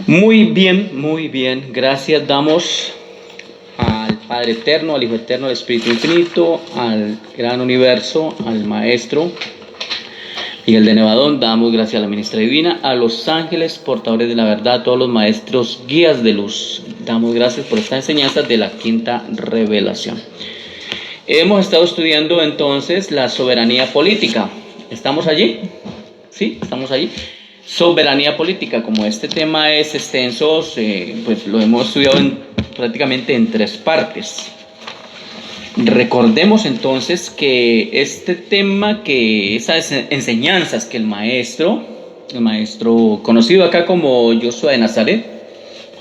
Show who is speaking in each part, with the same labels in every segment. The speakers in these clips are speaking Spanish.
Speaker 1: Muy bien. Gracias damos al Padre Eterno, al Hijo Eterno, al Espíritu Infinito, al gran universo, al Maestro Miguel de Nevadón. Damos gracias a la Ministra Divina, a los ángeles portadores de la verdad, a todos los maestros guías de luz. Damos gracias por esta enseñanza de la quinta revelación. Hemos estado estudiando entonces la soberanía política. ¿Estamos allí? ¿Sí? ¿Estamos allí? Soberanía política. Como este tema es extenso, pues lo hemos estudiado prácticamente en 3 partes. Recordemos entonces que este tema, que esas enseñanzas que el maestro conocido acá como Josué de Nazaret,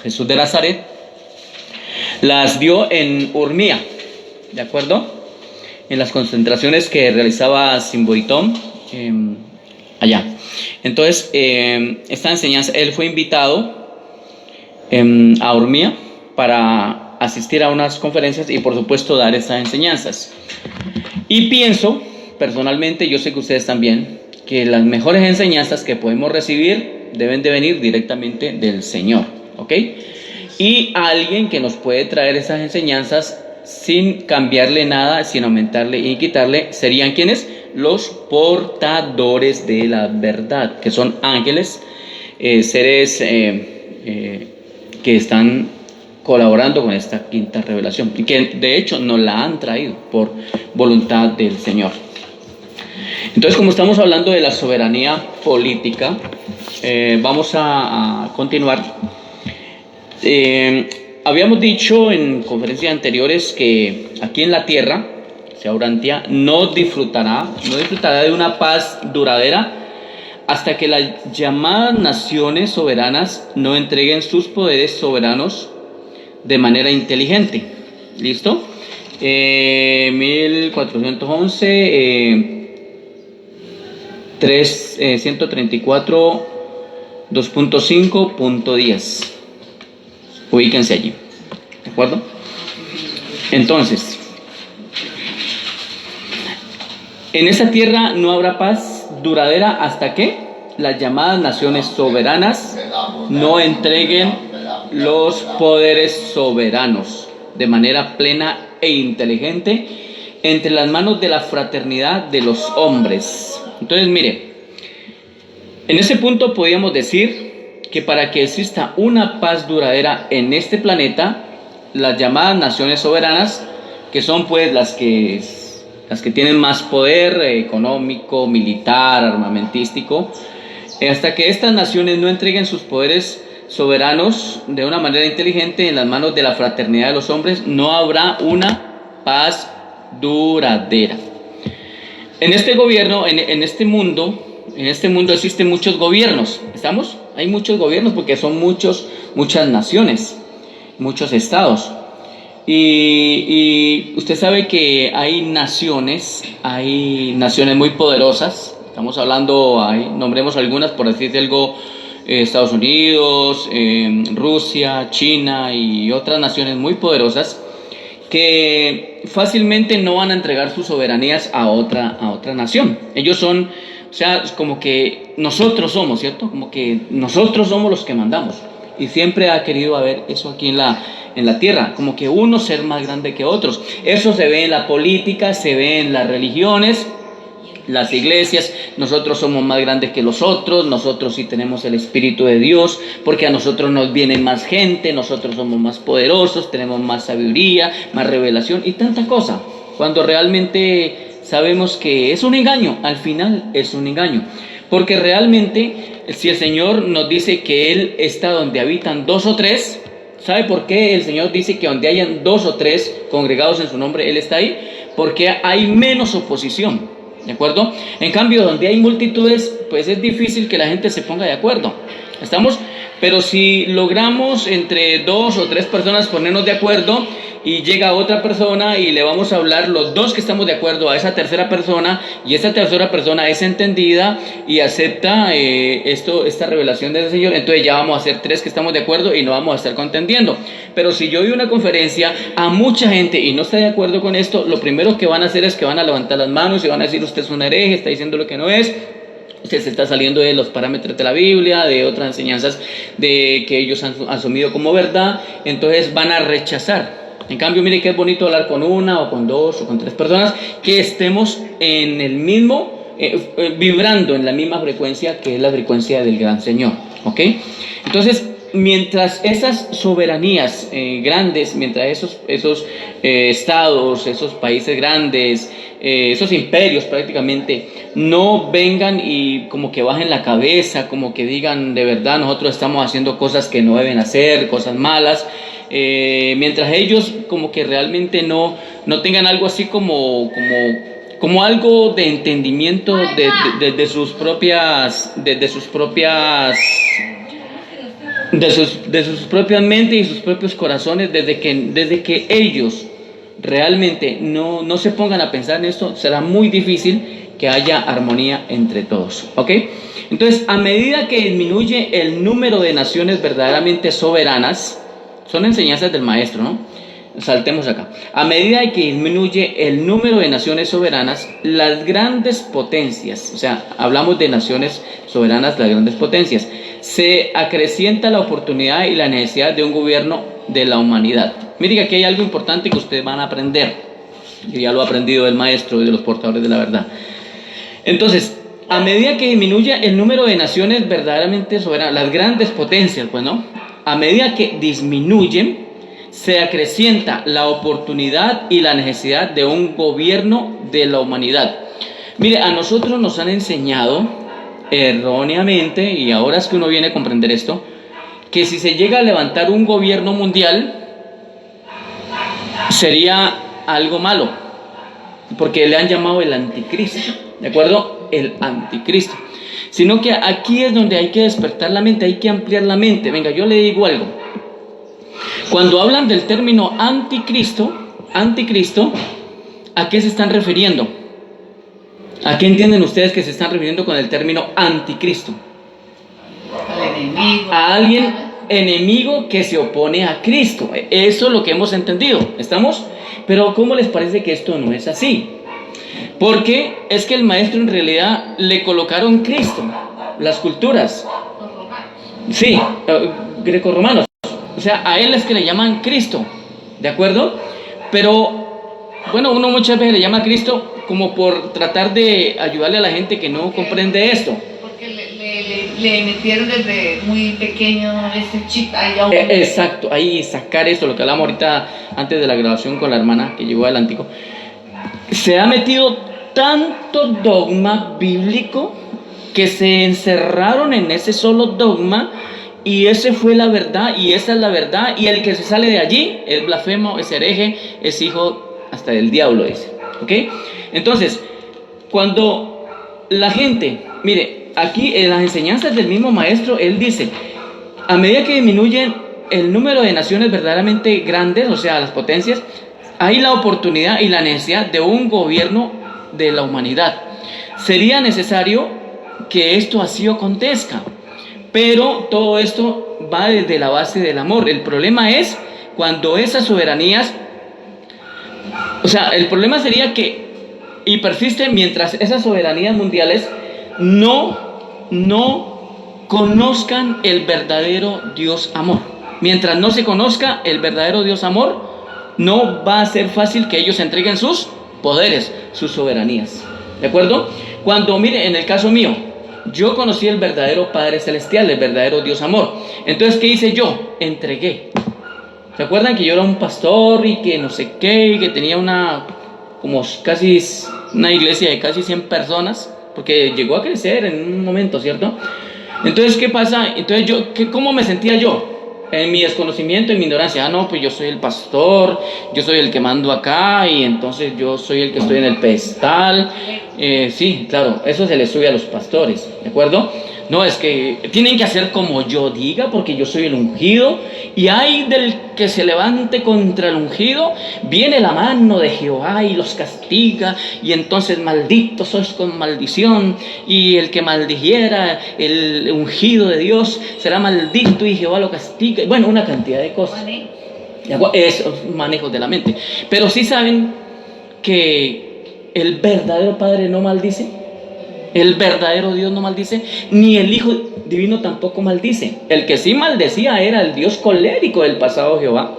Speaker 1: Jesús de Nazaret, las dio en Urmía, ¿de acuerdo? En las concentraciones que realizaba Simboitón, allá. Entonces, esta enseñanza, él fue invitado a Urmía para asistir a unas conferencias y por supuesto dar estas enseñanzas. Y pienso, personalmente, yo sé que ustedes también, que las mejores enseñanzas que podemos recibir deben de venir directamente del Señor, ¿ok? Y alguien que nos puede traer esas enseñanzas sin cambiarle nada, sin aumentarle y quitarle, serían ¿quiénes? Los portadores de la verdad, que son ángeles, seres que están colaborando con esta quinta revelación y que de hecho nos la han traído por voluntad del Señor. Entonces, como estamos hablando de la soberanía política, vamos a continuar. Habíamos dicho en conferencias anteriores que aquí en la tierra, o sea, Urantia, no disfrutará de una paz duradera hasta que las llamadas naciones soberanas no entreguen sus poderes soberanos de manera inteligente. ¿Listo? 1411, 134, 2.5.10. Ubíquense allí. ¿De acuerdo? Entonces, en esta tierra no habrá paz duradera hasta que las llamadas naciones soberanas no entreguen los poderes soberanos de manera plena e inteligente entre las manos de la fraternidad de los hombres. Entonces, mire, en ese punto podríamos decir que para que exista una paz duradera en este planeta, las llamadas naciones soberanas, que son pues las que tienen más poder económico, militar, armamentístico, hasta que estas naciones no entreguen sus poderes soberanos de una manera inteligente en las manos de la fraternidad de los hombres, no habrá una paz duradera. En este gobierno, en este mundo existen muchos gobiernos. ¿Estamos? Hay muchos gobiernos porque son muchas naciones, muchos estados. Y usted sabe que hay naciones muy poderosas. Estamos hablando, nombremos algunas por decirte algo: Estados Unidos, Rusia, China y otras naciones muy poderosas que fácilmente no van a entregar sus soberanías a otra nación. Ellos son, o sea, como que nosotros somos, ¿cierto? Como que nosotros somos los que mandamos. Y siempre ha querido haber eso aquí en la tierra, como que unos ser más grande que otros. Eso se ve en la política, se ve en las religiones, las iglesias. Nosotros somos más grandes que los otros, nosotros sí tenemos el Espíritu de Dios, porque a nosotros nos viene más gente, nosotros somos más poderosos, tenemos más sabiduría, más revelación y tanta cosa, cuando realmente sabemos que es un engaño. Al final es un engaño, porque realmente si el Señor nos dice que Él está donde habitan 2 o 3, ¿sabe por qué el Señor dice que donde hayan 2 o 3 congregados en su nombre, Él está ahí? Porque hay menos oposición, ¿de acuerdo? En cambio, donde hay multitudes, pues es difícil que la gente se ponga de acuerdo. ¿Estamos? Pero si logramos entre 2 o 3 personas ponernos de acuerdo y llega otra persona y le vamos a hablar los dos que estamos de acuerdo a esa tercera persona, y esa tercera persona es entendida y acepta esta revelación del Señor, entonces ya vamos a ser 3 que estamos de acuerdo y no vamos a estar contendiendo. Pero si yo doy una conferencia a mucha gente y no está de acuerdo con esto, lo primero que van a hacer es que van a levantar las manos y van a decir: usted es un hereje, está diciendo lo que no es. se está saliendo de los parámetros de la Biblia, de otras enseñanzas de que ellos han asumido como verdad, entonces van a rechazar. En cambio, mire que es bonito hablar con una o con dos o con tres personas que estemos en el mismo, vibrando en la misma frecuencia que es la frecuencia del gran Señor, ¿ok? Entonces, mientras esas soberanías grandes, mientras esos estados, esos países grandes, esos imperios prácticamente no vengan y como que bajen la cabeza, como que digan de verdad nosotros estamos haciendo cosas que no deben hacer, cosas malas, mientras ellos como que realmente no tengan algo así como algo de entendimiento de sus propias mentes y sus propios corazones, desde que ellos realmente no se pongan a pensar en esto, será muy difícil que haya armonía entre todos, ¿ok? Entonces, a medida que disminuye el número de naciones verdaderamente soberanas, son enseñanzas del maestro, ¿no? Saltemos acá. A medida que disminuye el número de naciones soberanas, las grandes potencias, o sea, hablamos de naciones soberanas, las grandes potencias, se acrecienta la oportunidad y la necesidad de un gobierno de la humanidad. Miren que aquí hay algo importante que ustedes van a aprender, que ya lo ha aprendido el maestro y de los portadores de la verdad. Entonces, a medida que disminuye el número de naciones verdaderamente soberanas, las grandes potencias, pues, ¿no? A medida que disminuyen, se acrecienta la oportunidad y la necesidad de un gobierno de la humanidad. Mire, a nosotros nos han enseñado erróneamente, y ahora es que uno viene a comprender esto, que si se llega a levantar un gobierno mundial, sería algo malo, porque le han llamado el anticristo, ¿de acuerdo? El anticristo. Sino que aquí es donde hay que despertar la mente, hay que ampliar la mente. Venga, yo le digo algo. Cuando hablan del término anticristo, ¿a qué se están refiriendo? ¿A qué entienden ustedes que se están refiriendo con el término anticristo?
Speaker 2: Al enemigo.
Speaker 1: A alguien enemigo que se opone a Cristo. Eso es lo que hemos entendido, ¿estamos? Pero ¿cómo les parece que esto no es así? Porque es que el maestro en realidad le colocaron Cristo, las culturas. Sí, grecorromanos. O sea, a él es que le llaman Cristo, ¿de acuerdo? Pero, bueno, uno muchas veces le llama Cristo como por tratar de ayudarle a la gente que no comprende esto.
Speaker 2: Porque le metieron desde muy pequeño ese chip ahí a uno.
Speaker 1: Exacto, ahí sacar eso, lo que hablamos ahorita antes de la grabación con la hermana que llegó adelántico. Se ha metido tanto dogma bíblico que se encerraron en ese solo dogma. Y esa fue la verdad, y esa es la verdad, y el que se sale de allí es blasfemo, es hereje, es hijo hasta del diablo, dice, ¿ok? Entonces, cuando la gente, mire, aquí en las enseñanzas del mismo maestro, él dice, a medida que disminuyen el número de naciones verdaderamente grandes, o sea, las potencias, hay la oportunidad y la necesidad de un gobierno de la humanidad. Sería necesario que esto así acontezca. Pero todo esto va desde la base del amor. El problema es cuando esas soberanías, o sea, el problema sería que, y persisten mientras esas soberanías mundiales no conozcan el verdadero Dios amor. Mientras no se conozca el verdadero Dios amor, no va a ser fácil que ellos entreguen sus poderes, sus soberanías. ¿De acuerdo? Cuando, mire, en el caso mío, yo conocí el verdadero Padre Celestial, el verdadero Dios amor. Entonces, ¿qué hice yo? Entregué. ¿Se acuerdan que yo era un pastor y que no sé qué, y que tenía una iglesia de casi 100 personas? Porque llegó a crecer en un momento, ¿cierto? Entonces, ¿qué pasa? Entonces, ¿cómo me sentía yo? En mi desconocimiento, en mi ignorancia. No, pues yo soy el pastor, yo soy el que mando acá, y entonces yo soy el que estoy en el pedestal. Sí, claro, eso se le sube a los pastores, ¿de acuerdo? No, es que tienen que hacer como yo diga, porque yo soy el ungido, y hay del que se levante contra el ungido, viene la mano de Jehová y los castiga, y entonces malditos sois con maldición, y el que maldijera el ungido de Dios será maldito y Jehová lo castiga. Bueno, una cantidad de cosas. Esos manejos de la mente. Pero sí saben que el verdadero Padre no maldice. El verdadero Dios no maldice, ni el Hijo Divino tampoco maldice. El que sí maldecía era el Dios colérico del pasado Jehová,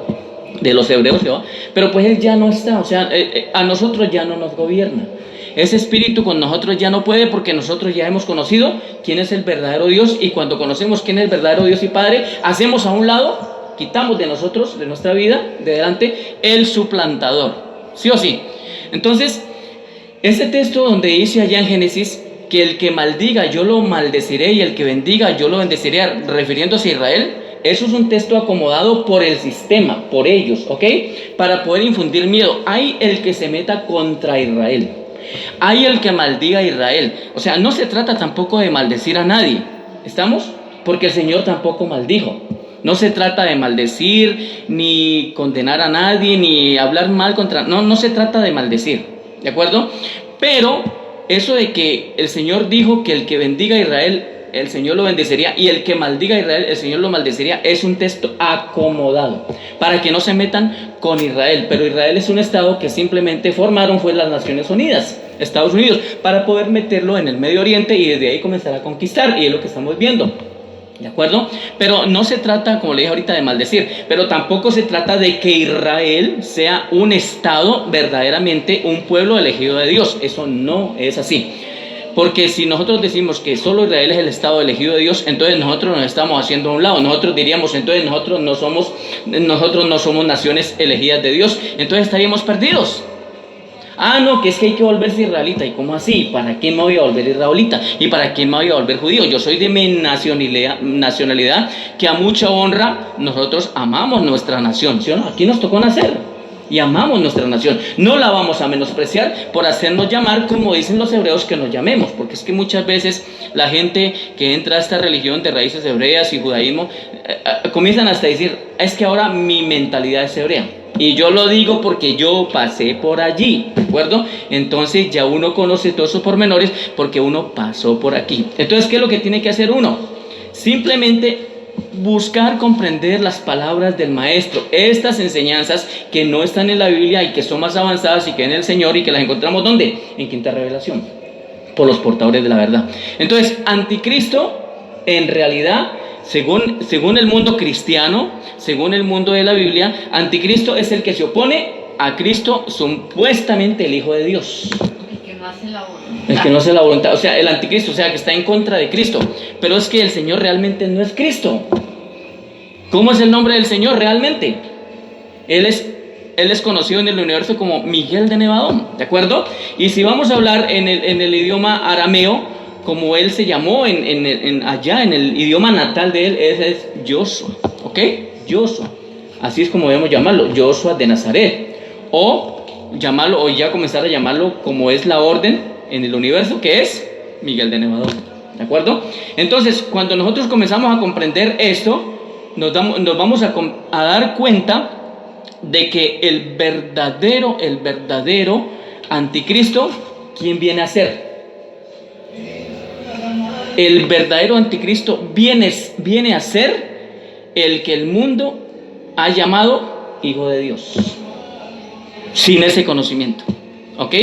Speaker 1: de los hebreos Jehová, pero pues Él ya no está, o sea, a nosotros ya no nos gobierna. Ese espíritu con nosotros ya no puede, porque nosotros ya hemos conocido quién es el verdadero Dios, y cuando conocemos quién es el verdadero Dios y Padre, hacemos a un lado, quitamos de nosotros, de nuestra vida, de delante, el suplantador, ¿sí o sí? Entonces, ese texto donde dice allá en Génesis que el que maldiga yo lo maldeciré y el que bendiga yo lo bendeciré, refiriéndose a Israel, eso es un texto acomodado por el sistema, por ellos, ¿ok? Para poder infundir miedo. Hay el que se meta contra Israel, hay el que maldiga a Israel. O sea, no se trata tampoco de maldecir a nadie, ¿estamos? Porque el Señor tampoco maldijo. No se trata de maldecir, ni condenar a nadie, ni hablar mal contra... No se trata de maldecir, ¿de acuerdo? Pero eso de que el Señor dijo que el que bendiga a Israel, el Señor lo bendecería, y el que maldiga a Israel, el Señor lo maldecería, es un texto acomodado para que no se metan con Israel. Pero Israel es un estado que simplemente formaron fue las Naciones Unidas, Estados Unidos, para poder meterlo en el Medio Oriente y desde ahí comenzar a conquistar, y es lo que estamos viendo. ¿De acuerdo? Pero no se trata, como le dije ahorita, de maldecir, pero tampoco se trata de que Israel sea un estado verdaderamente, un pueblo elegido de Dios. Eso no es así. Porque si nosotros decimos que solo Israel es el estado elegido de Dios, entonces nosotros nos estamos haciendo a un lado. Nosotros diríamos, entonces nosotros no somos naciones elegidas de Dios, entonces estaríamos perdidos. Ah, no, que es que hay que volverse israelita. ¿Y cómo así? ¿Para qué me voy a volver israelita? ¿Y para qué me voy a volver judío? Yo soy de mi nacionalidad, que a mucha honra nosotros amamos nuestra nación, ¿sí o no? Aquí nos tocó nacer y amamos nuestra nación. No la vamos a menospreciar por hacernos llamar como dicen los hebreos que nos llamemos, porque es que muchas veces la gente que entra a esta religión de raíces hebreas y judaísmo comienzan hasta a decir, es que ahora mi mentalidad es hebrea. Y yo lo digo porque yo pasé por allí, ¿de acuerdo? Entonces ya uno conoce todos esos pormenores porque uno pasó por aquí. Entonces, ¿qué es lo que tiene que hacer uno? Simplemente buscar comprender las palabras del Maestro, estas enseñanzas que no están en la Biblia y que son más avanzadas y que en el Señor, y que las encontramos ¿dónde? En Quinta Revelación, por los portadores de la verdad. Entonces, anticristo, en realidad, según el mundo cristiano, según el mundo de la Biblia, anticristo es el que se opone a Cristo, supuestamente el Hijo de Dios.
Speaker 2: El que no hace la voluntad.
Speaker 1: El que no hace la voluntad, o sea, el anticristo, o sea, que está en contra de Cristo. Pero es que el Señor realmente no es Cristo. ¿Cómo es el nombre del Señor realmente? Él es conocido en el universo como Miguel de Nevadón, ¿de acuerdo? Y si vamos a hablar en el idioma arameo, como él se llamó allá en el idioma natal de él, ese es Joshua, ¿ok? Joshua, así es como debemos llamarlo, Joshua de Nazaret, o ya comenzar a llamarlo como es la orden en el universo, que es Miguel de Nevadón, ¿de acuerdo? Entonces, cuando nosotros comenzamos a comprender esto, nos vamos a dar cuenta de que el verdadero anticristo, ¿quién viene a ser? El verdadero anticristo viene a ser el que el mundo ha llamado Hijo de Dios, sin ese conocimiento, ¿ok?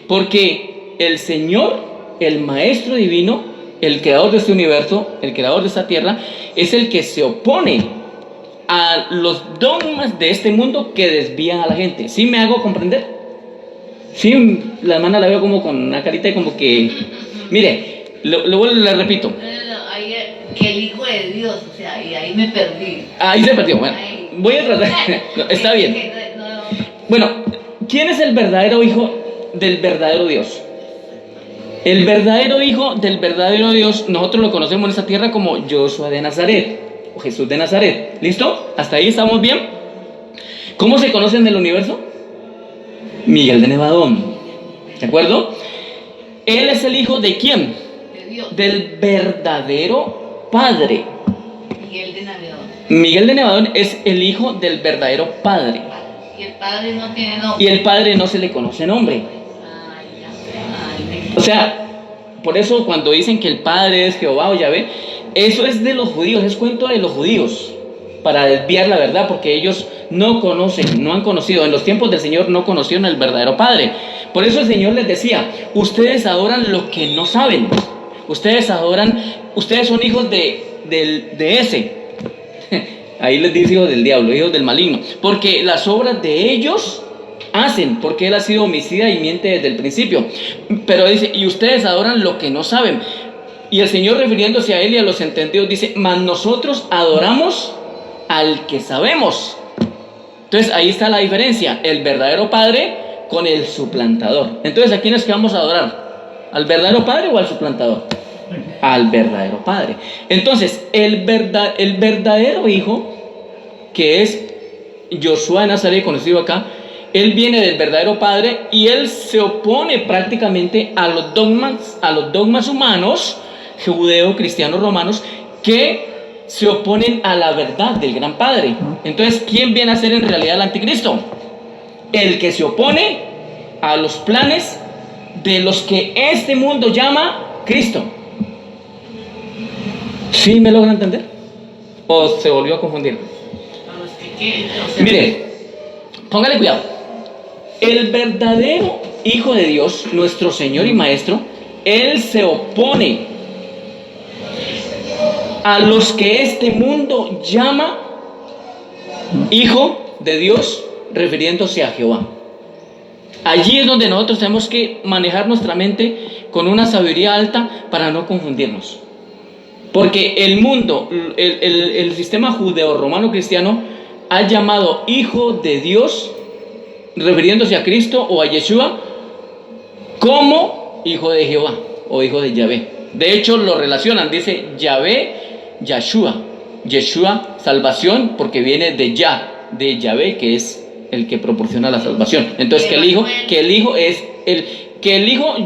Speaker 1: Porque el Señor, el Maestro Divino, el creador de este universo, el creador de esta tierra, es el que se opone a los dogmas de este mundo que desvían a la gente. ¿Sí me hago comprender? Sí, la hermana la veo como con una carita y como que... Mire, le repito.
Speaker 2: No, ahí, que el Hijo de Dios, o sea, ahí me perdí.
Speaker 1: Ahí se perdió, bueno, voy a tratar. No, está bien. Bueno, ¿quién es el verdadero hijo del verdadero Dios? El verdadero hijo del verdadero Dios, nosotros lo conocemos en esta tierra como Joshua de Nazaret, o Jesús de Nazaret. ¿Listo? ¿Hasta ahí estamos bien? ¿Cómo se conoce en el universo? Miguel de Nevadón, ¿de acuerdo? Él es el hijo de ¿quién? Del verdadero Padre.
Speaker 2: Miguel de Nevadón.
Speaker 1: Miguel de Nevadón es el hijo del verdadero Padre.
Speaker 2: Y el Padre no tiene nombre.
Speaker 1: Y el Padre no se le conoce nombre. O sea, por eso cuando dicen que el Padre es Jehová o Yahvé, eso es de los judíos, es cuento de los judíos. para desviar la verdad, porque ellos no conocen, no han conocido, en los tiempos del Señor no conocieron al verdadero Padre. Por eso el Señor les decía, ustedes adoran lo que no saben, ustedes son hijos de ese, ahí les dice hijos del diablo, hijos del maligno, porque las obras de ellos hacen, porque él ha sido homicida y miente desde el principio. Pero dice, y ustedes adoran lo que no saben. Y el Señor, refiriéndose a él y a los entendidos, dice, mas nosotros adoramos al que sabemos. Entonces ahí está la diferencia, el verdadero Padre con el suplantador. Entonces, ¿a quién es que vamos a adorar? ¿Al verdadero Padre o al suplantador? Al verdadero Padre. Entonces, el verdadero Hijo, que es Yoshua de Nazaret, conocido acá, él viene del verdadero Padre y él se opone prácticamente a los dogmas humanos, judeo, cristianos, romanos, que se oponen a la verdad del gran Padre. Entonces, ¿quién viene a ser en realidad el anticristo? El que se opone a los planes de los que este mundo llama Cristo. ¿Sí me logra entender? ¿O se volvió a confundir? Mire, póngale cuidado. El verdadero Hijo de Dios, nuestro Señor y Maestro, él se opone a los que este mundo llama Hijo de Dios, refiriéndose a Jehová. Allí es donde nosotros tenemos que manejar nuestra mente con una sabiduría alta para no confundirnos. Porque el mundo, el sistema judeo-romano cristiano ha llamado Hijo de Dios, refiriéndose a Cristo o a Yeshua, como Hijo de Jehová o Hijo de Yahvé. De hecho lo relacionan, dice Yahvé, Yeshua. Yeshua, salvación, porque viene de Yahvé, que es el que proporciona la salvación. Entonces que el Hijo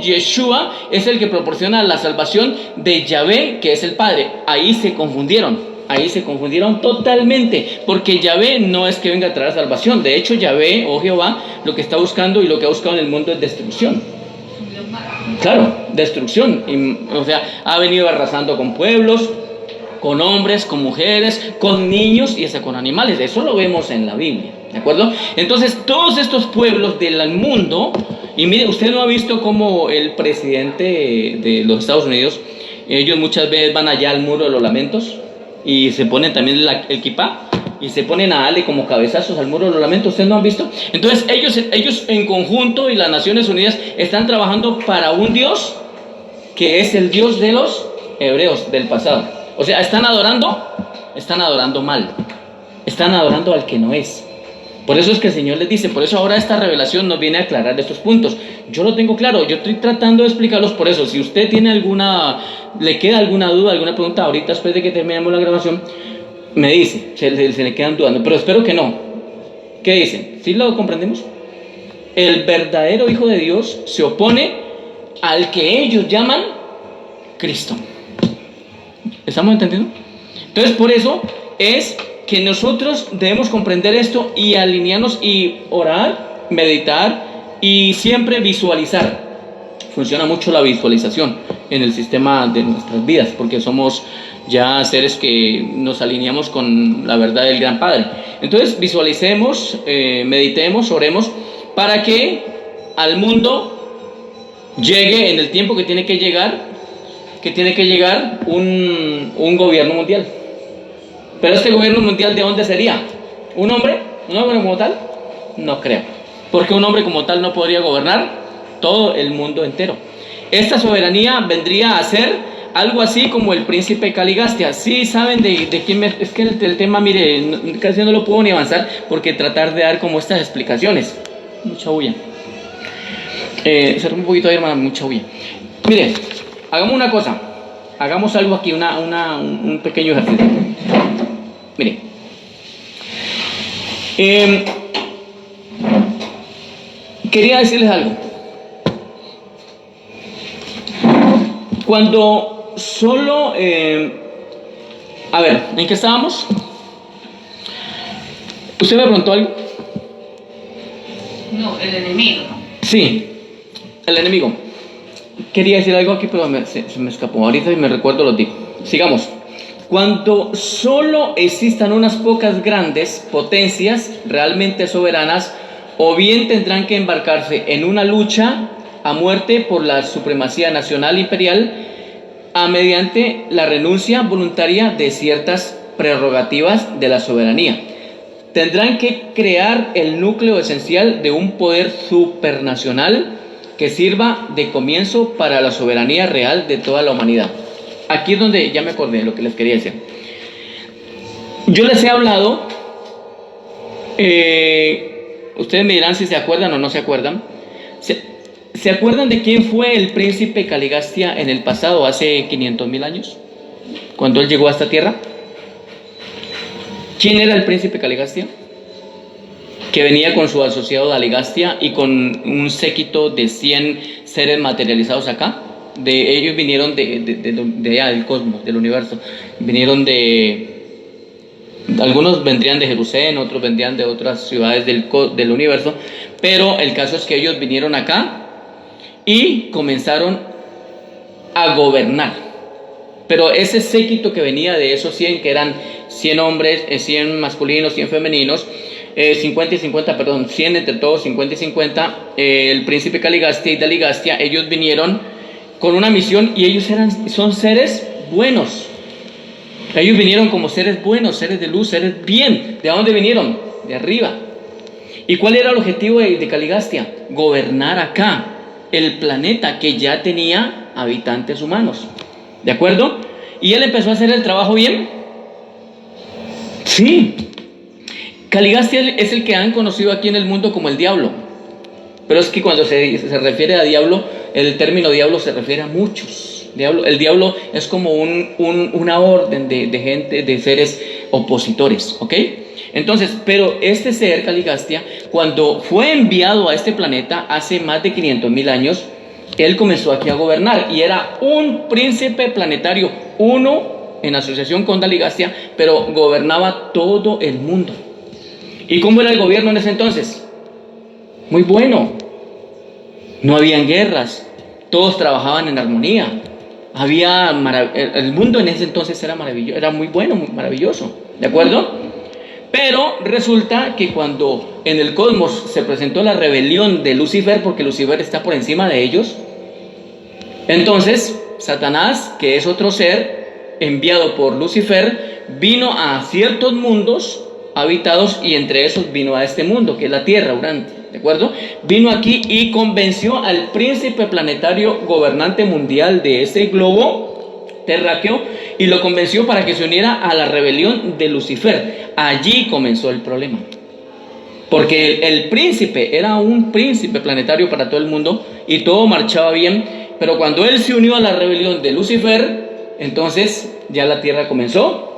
Speaker 1: Yeshua es el que proporciona la salvación de Yahvé, que es el Padre. Ahí se confundieron totalmente, porque Yahvé no es que venga a traer salvación. De hecho, Yahvé o Jehová lo que está buscando y lo que ha buscado en el mundo es destrucción. Claro, destrucción. O sea, ha venido arrasando con pueblos, con hombres, con mujeres, con niños y hasta con animales. Eso lo vemos en la Biblia, ¿de acuerdo? Entonces, todos estos pueblos del mundo, y mire, usted no ha visto cómo el presidente de los Estados Unidos, ellos muchas veces van allá al muro de los lamentos y se ponen también el kipá y se ponen a darle como cabezazos al muro de los lamentos. ¿Ustedes no han visto? Entonces ellos en conjunto y las Naciones Unidas están trabajando para un Dios que es el Dios de los hebreos del pasado. O sea, están adorando mal, están adorando al que no es. Por eso es que el Señor les dice, por eso ahora esta revelación nos viene a aclarar estos puntos. Yo lo tengo claro, yo estoy tratando de explicarlos. Por eso, si usted tiene le queda alguna duda, alguna pregunta, ahorita después de que terminemos la grabación, me dice, se le quedan dudando, pero espero que no. ¿Qué dicen? ¿Sí lo comprendemos? El verdadero Hijo de Dios se opone al que ellos llaman Cristo. ¿Estamos entendiendo? Entonces, por eso es que nosotros debemos comprender esto y alinearnos y orar, meditar y siempre visualizar. Funciona mucho la visualización en el sistema de nuestras vidas, porque somos ya seres que nos alineamos con la verdad del gran Padre. Entonces visualicemos, meditemos, oremos para que al mundo llegue en el tiempo que tiene que llegar un gobierno mundial. Pero este gobierno mundial, ¿de dónde sería? ¿Un hombre como tal? No creo, porque un hombre como tal no podría gobernar todo el mundo entero. Esta soberanía vendría a ser algo así como el príncipe Caligastia. Sí, saben de quién es que el tema, mire, casi no lo puedo ni avanzar porque tratar de dar como estas explicaciones. Mucha bulla. Cerramos un poquito ahí, hermana, mucha bulla. Mire, hagamos una cosa. Hagamos algo aquí, un pequeño ejercicio. Mire. Quería decirles algo. Cuando solo... a ver, ¿en qué estábamos? ¿Usted me preguntó algo?
Speaker 2: No, el enemigo.
Speaker 1: Sí, el enemigo. Quería decir algo aquí, pero se me escapó. Ahorita me recuerdo, lo digo. Sigamos. Cuando solo existan unas pocas grandes potencias realmente soberanas, o bien tendrán que embarcarse en una lucha a muerte por la supremacía nacional imperial, mediante la renuncia voluntaria de ciertas prerrogativas de la soberanía. Tendrán que crear el núcleo esencial de un poder supernacional que sirva de comienzo para la soberanía real de toda la humanidad. Aquí es donde ya me acordé de lo que les quería decir. Yo les he hablado, ustedes me dirán si se acuerdan o no se acuerdan. ¿Se acuerdan de quién fue el príncipe Caligastia en el pasado, hace 500,000 años? Cuando él llegó a esta tierra. ¿Quién era el príncipe Caligastia? Que venía con su asociado Daligastia y con un séquito de 100 seres materializados acá. Ellos vinieron de allá, del cosmos, del universo. Vinieron algunos vendrían de Jerusalén, otros vendrían de otras ciudades del universo. Pero el caso es que ellos vinieron acá y comenzaron a gobernar. Pero ese séquito que venía de esos 100, que eran 100 hombres, 100 masculinos, 100 femeninos, 50 y 50, perdón, 100 entre todos, 50 y 50, el príncipe Caligastia y Daligastia, ellos vinieron con una misión y ellos son seres buenos. Ellos vinieron como seres buenos, seres de luz, seres bien. ¿De dónde vinieron? De arriba. ¿Y cuál era el objetivo de Caligastia? Gobernar acá, el planeta que ya tenía habitantes humanos. ¿De acuerdo? ¿Y él empezó a hacer el trabajo bien? Sí. Caligastia es el que han conocido aquí en el mundo como el diablo. Pero es que cuando se refiere a diablo, el término diablo se refiere a muchos. El diablo es como una orden de gente, de seres opositores, ¿ok? Entonces, pero este ser, Caligastia, cuando fue enviado a este planeta hace más de 500,000 años, él comenzó aquí a gobernar y era un príncipe planetario, uno en asociación con Daligastia, pero gobernaba todo el mundo. ¿Y cómo era el gobierno en ese entonces? Muy bueno. No habían guerras, todos trabajaban en armonía. El mundo en ese entonces era maravilloso, era muy bueno, muy maravilloso, ¿de acuerdo? Pero resulta que cuando en el cosmos se presentó la rebelión de Lucifer, porque Lucifer está por encima de ellos, entonces Satanás, que es otro ser enviado por Lucifer, vino a ciertos mundos habitados y entre esos vino a este mundo, que es la Tierra, Urante, ¿de acuerdo? Vino aquí y convenció al príncipe planetario gobernante mundial de ese globo terráqueo y lo convenció para que se uniera a la rebelión de Lucifer. Allí comenzó el problema, porque el príncipe era un príncipe planetario para todo el mundo y todo marchaba bien, pero cuando él se unió a la rebelión de Lucifer, entonces ya la Tierra comenzó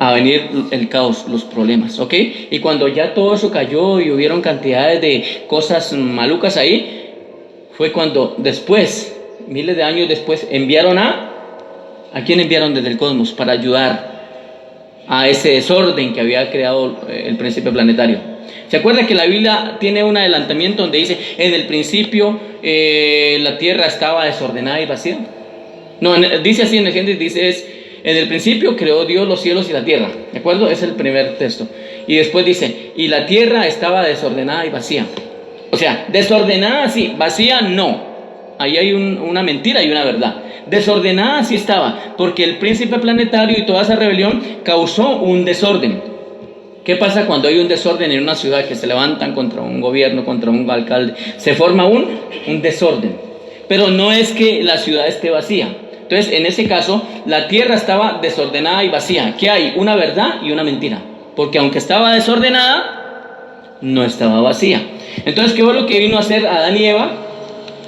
Speaker 1: a venir el caos, los problemas, ¿ok? Y cuando ya todo eso cayó y hubieron cantidades de cosas malucas ahí, fue cuando después, miles de años después, enviaron ¿a quién enviaron desde el cosmos para ayudar a ese desorden que había creado el príncipe planetario? ¿Se acuerda que la Biblia tiene un adelantamiento donde dice, en el principio la tierra estaba desordenada y vacía? No, dice así en el Génesis, dice en el principio creó Dios los cielos y la tierra, ¿de acuerdo? Es el primer texto. Y después dice, y la tierra estaba desordenada y vacía. O sea, desordenada sí, vacía no. Ahí hay una mentira y una verdad. Desordenada sí estaba, porque el príncipe planetario y toda esa rebelión causó un desorden. ¿Qué pasa cuando hay un desorden en una ciudad, que se levantan contra un gobierno, contra un alcalde? Se forma un desorden. Pero no es que la ciudad esté vacía. Entonces, en ese caso, la tierra estaba desordenada y vacía. ¿Qué hay? Una verdad y una mentira. Porque aunque estaba desordenada, no estaba vacía. Entonces, ¿qué fue lo que vino a hacer Adán y Eva?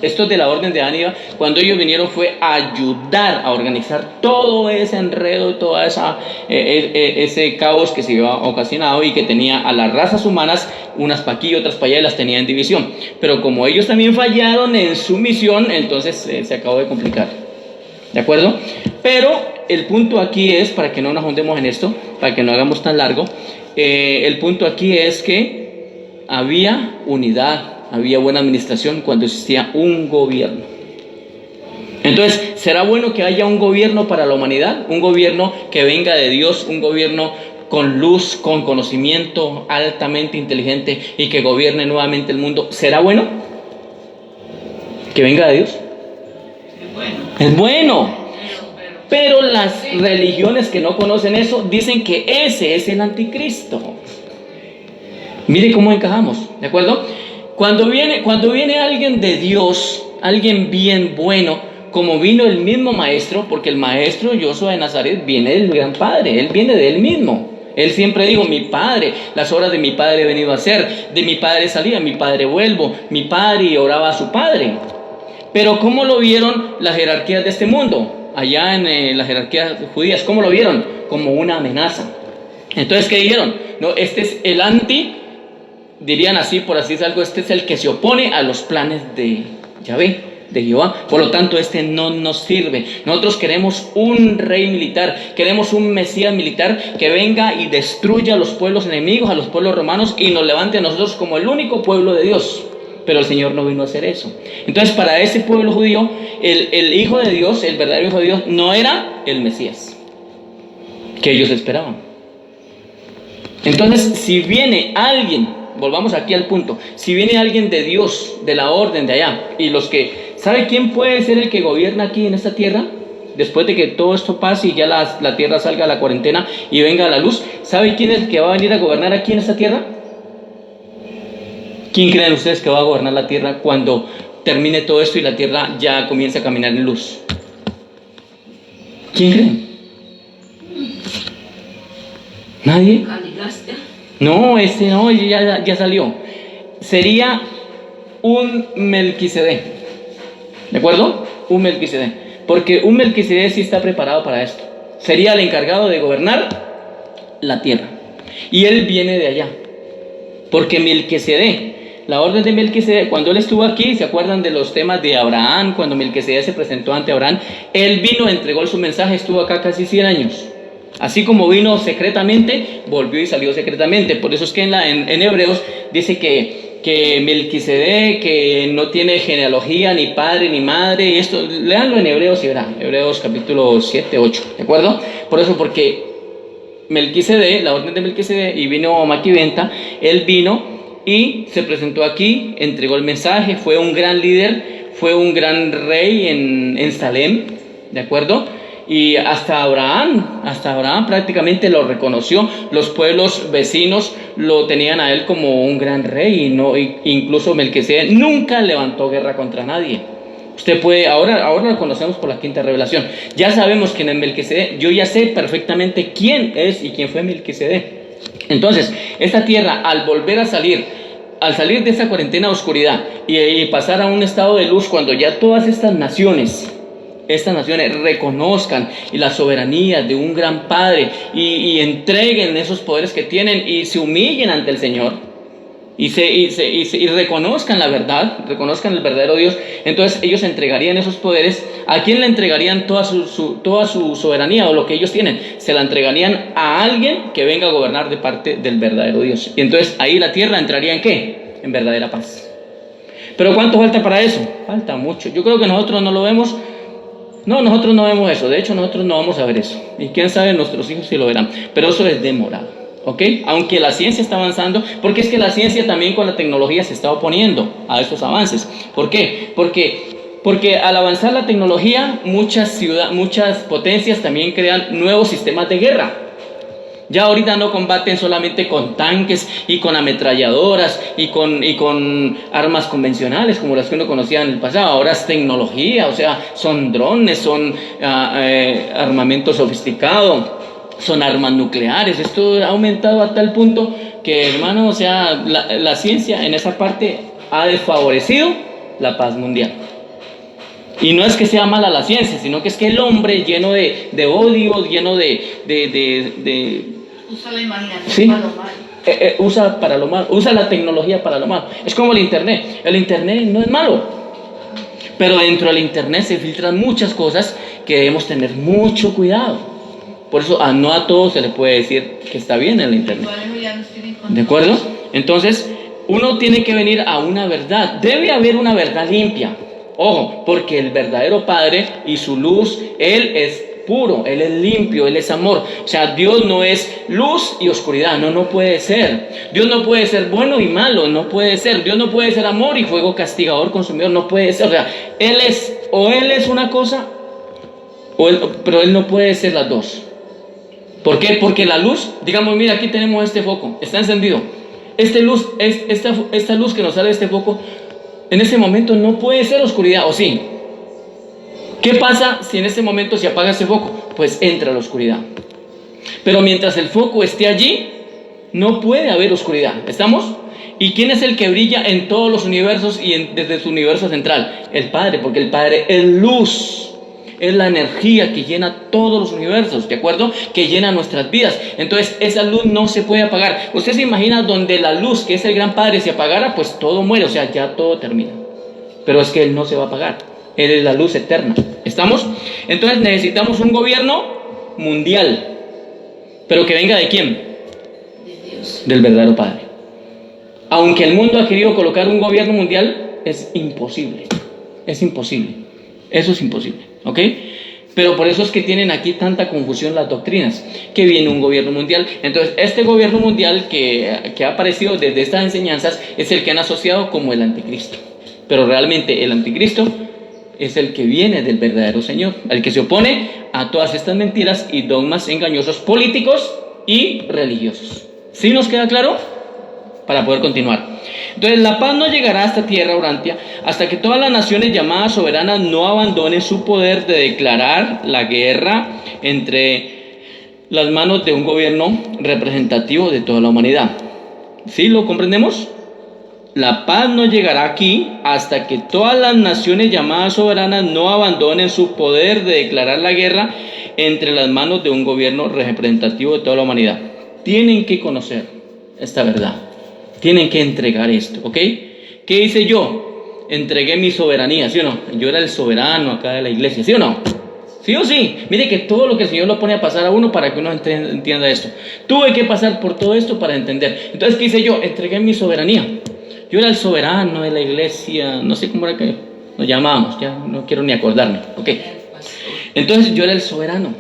Speaker 1: Esto es de la orden de Adán y Eva. Cuando ellos vinieron fue a ayudar a organizar todo ese enredo, todo ese caos que se había ocasionado y que tenía a las razas humanas, unas para aquí, otras para allá, y las tenía en división. Pero como ellos también fallaron en su misión, entonces se acabó de complicar. ¿De acuerdo? Pero el punto aquí es, para que no nos hundemos en esto, para que no hagamos tan largo, el punto aquí es que había unidad, había buena administración cuando existía un gobierno. Entonces, ¿será bueno que haya un gobierno para la humanidad? Un gobierno que venga de Dios, un gobierno con luz, con conocimiento, altamente inteligente y que gobierne nuevamente el mundo. ¿Será bueno que venga de Dios? Es bueno. Pero las religiones que no conocen eso dicen que ese es el anticristo. Mire cómo encajamos, ¿de acuerdo? Cuando viene alguien de Dios, alguien bien bueno, como vino el mismo maestro, porque el maestro Josué de Nazaret viene del gran Padre, él viene de él mismo. Él siempre dijo, mi Padre, las obras de mi Padre he venido a hacer, de mi Padre salía, mi Padre vuelvo, mi Padre y oraba a su Padre. Pero ¿cómo lo vieron las jerarquías de este mundo? Allá en las jerarquías judías, ¿cómo lo vieron? Como una amenaza. Entonces, ¿qué dijeron? No, este es el anti, dirían así, por así decirlo, este es el que se opone a los planes de Yahvé, de Jehová. Por lo tanto, este no nos sirve. Nosotros queremos un rey militar, queremos un mesías militar que venga y destruya a los pueblos enemigos, a los pueblos romanos, y nos levante a nosotros como el único pueblo de Dios. Pero el Señor no vino a hacer eso. Entonces, para ese pueblo judío, el Hijo de Dios, el verdadero Hijo de Dios, no era el Mesías que ellos esperaban. Entonces, si viene alguien, volvamos aquí al punto, si viene alguien de Dios, de la orden de allá, y los que, ¿sabe quién puede ser el que gobierna aquí en esta tierra? Después de que todo esto pase y ya la tierra salga a la cuarentena y venga a la luz, ¿sabe quién es el que va a venir a gobernar aquí en esta tierra? ¿Quién creen ustedes que va a gobernar la tierra cuando termine todo esto y la tierra ya comience a caminar en luz? ¿Quién creen? ¿Nadie? No, ese no, ya salió. Sería un Melquisedec. ¿De acuerdo? Un Melquisedec. Porque un Melquisedec sí está preparado para esto. Sería el encargado de gobernar la tierra. Y él viene de allá. Porque Melquisedec, la orden de Melquisedec, cuando él estuvo aquí, ¿se acuerdan de los temas de Abraham? Cuando Melquisedec se presentó ante Abraham, él vino, entregó su mensaje, estuvo acá casi 100 años. Así como vino secretamente, volvió y salió secretamente. Por eso es que en Hebreos dice que Melquisedec, que no tiene genealogía, ni padre, ni madre. Y esto, léanlo en Hebreos y verán. Hebreos capítulo 7, 8, ¿de acuerdo? Por eso, porque Melquisedec, la orden de Melquisedec, y vino Maquiventa, él vino y se presentó aquí, entregó el mensaje, fue un gran líder, fue un gran rey en Salem, ¿de acuerdo? Y hasta Abraham prácticamente lo reconoció. Los pueblos vecinos lo tenían a él como un gran rey, incluso Melquisedec nunca levantó guerra contra nadie. Usted puede, ahora lo conocemos por la quinta revelación. Ya sabemos quién es Melquisedec. Yo ya sé perfectamente quién es y quién fue Melquisedec. Entonces, esta tierra, al salir de esa cuarentena de oscuridad y pasar a un estado de luz, cuando ya todas estas naciones reconozcan la soberanía de un gran Padre y entreguen esos poderes que tienen y se humillen ante el Señor y reconozcan la verdad, reconozcan el verdadero Dios, entonces ellos entregarían esos poderes. ¿A quién le entregarían toda su soberanía o lo que ellos tienen? Se la entregarían a alguien que venga a gobernar de parte del verdadero Dios. Y entonces ahí la tierra entraría ¿en qué? En verdadera paz. ¿Pero cuánto falta para eso? Falta mucho. Yo creo que nosotros no lo vemos. No, nosotros no vemos eso. De hecho, nosotros no vamos a ver eso. Y quién sabe, nuestros hijos sí lo verán. Pero eso es demorado. ¿Ok? Aunque la ciencia está avanzando, porque es que la ciencia también con la tecnología se está oponiendo a estos avances. ¿Por qué? Porque al avanzar la tecnología, muchas potencias también crean nuevos sistemas de guerra. Ya ahorita no combaten solamente con tanques y con ametralladoras y con armas convencionales como las que uno conocía en el pasado. Ahora es tecnología, o sea, son drones, son armamento sofisticado, son armas nucleares. Esto ha aumentado a tal punto que, hermano, o sea, la ciencia en esa parte ha desfavorecido la paz mundial. Y no es que sea mala la ciencia, sino que es que el hombre lleno de odio, lleno de
Speaker 2: usa la imaginación,
Speaker 1: ¿sí?
Speaker 2: Para lo malo.
Speaker 1: Usa la tecnología para lo malo. Es como el internet. El internet no es malo, pero dentro del internet se filtran muchas cosas que debemos tener mucho cuidado. Por eso no a todos se le puede decir que está bien el internet. ¿De acuerdo? Entonces, uno tiene que venir a una verdad. Debe haber una verdad limpia. Ojo, porque el verdadero Padre y su luz, Él es puro, Él es limpio, Él es amor. O sea, Dios no es luz y oscuridad, no puede ser. Dios no puede ser bueno y malo, no puede ser. Dios no puede ser amor y fuego castigador, consumidor, no puede ser. O sea, Él es una cosa, pero Él no puede ser las dos. ¿Por qué? Porque la luz, digamos, mira, aquí tenemos este foco, está encendido. Esta luz que nos sale de este foco, en ese momento no puede ser oscuridad, ¿o sí? ¿Qué pasa si en ese momento se apaga ese foco? Pues entra la oscuridad. Pero mientras el foco esté allí, no puede haber oscuridad. ¿Estamos? ¿Y quién es el que brilla en todos los universos y desde su universo central? El Padre, porque el Padre es luz. Es la energía que llena todos los universos, ¿de acuerdo? Que llena nuestras vidas. Entonces, esa luz no se puede apagar. Usted se imagina donde la luz, que es el gran Padre, se apagara, pues todo muere, o sea, ya todo termina. Pero es que Él no se va a apagar. Él es la luz eterna. ¿Estamos? Entonces necesitamos un gobierno mundial. ¿Pero que venga de quién?
Speaker 2: De Dios.
Speaker 1: Del verdadero Padre. Aunque el mundo ha querido colocar un gobierno mundial, es imposible. Es imposible. Eso es imposible. ¿Ok? Pero por eso es que tienen aquí tanta confusión las doctrinas. Que viene un gobierno mundial. Entonces, este gobierno mundial que ha aparecido desde estas enseñanzas es el que han asociado como el anticristo. Pero realmente el anticristo es el que viene del verdadero Señor, el que se opone a todas estas mentiras y dogmas engañosos políticos y religiosos. ¿Sí nos queda claro? Para poder continuar. Entonces, la paz no llegará a esta tierra, Urantia, hasta que todas las naciones llamadas soberanas no abandonen su poder de declarar la guerra entre las manos de un gobierno representativo de toda la humanidad. ¿Sí lo comprendemos? La paz no llegará aquí hasta que todas las naciones llamadas soberanas no abandonen su poder de declarar la guerra entre las manos de un gobierno representativo de toda la humanidad. Tienen que conocer esta verdad. Tienen que entregar esto, ¿ok? ¿Qué hice yo? Entregué mi soberanía, ¿sí o no? Yo era el soberano acá de la iglesia, ¿sí o no? ¿Sí o sí? Mire que todo lo que el Señor lo pone a pasar a uno para que uno entienda esto. Tuve que pasar por todo esto para entender. Entonces, ¿qué hice yo? Entregué mi soberanía. Yo era el soberano de la iglesia, no sé cómo era que nos llamábamos, ya no quiero ni acordarme, ¿ok? Entonces yo era el soberano.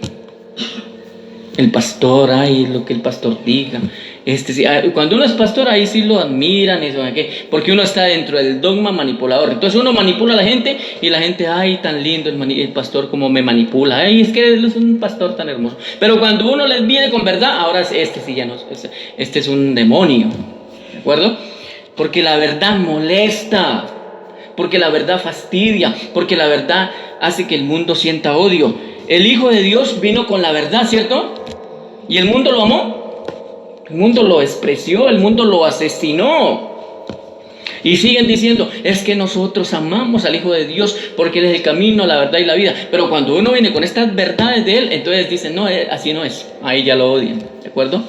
Speaker 1: El pastor, ay, lo que el pastor diga. Sí, cuando uno es pastor, ahí sí lo admiran, eso, porque uno está dentro del dogma manipulador. Entonces uno manipula a la gente y la gente, ay, tan lindo el pastor como me manipula. Ay, es que él es un pastor tan hermoso. Pero cuando uno les viene con verdad, ahora sí ya no, este es un demonio, ¿de acuerdo? Porque la verdad molesta, porque la verdad fastidia, porque la verdad hace que el mundo sienta odio. El Hijo de Dios vino con la verdad, ¿cierto? ¿Y el mundo lo amó? El mundo lo despreció, el mundo lo asesinó. Y siguen diciendo, es que nosotros amamos al Hijo de Dios porque Él es el camino, la verdad y la vida. Pero cuando uno viene con estas verdades de Él, entonces dicen, no, así no es. Ahí ya lo odian, ¿de acuerdo?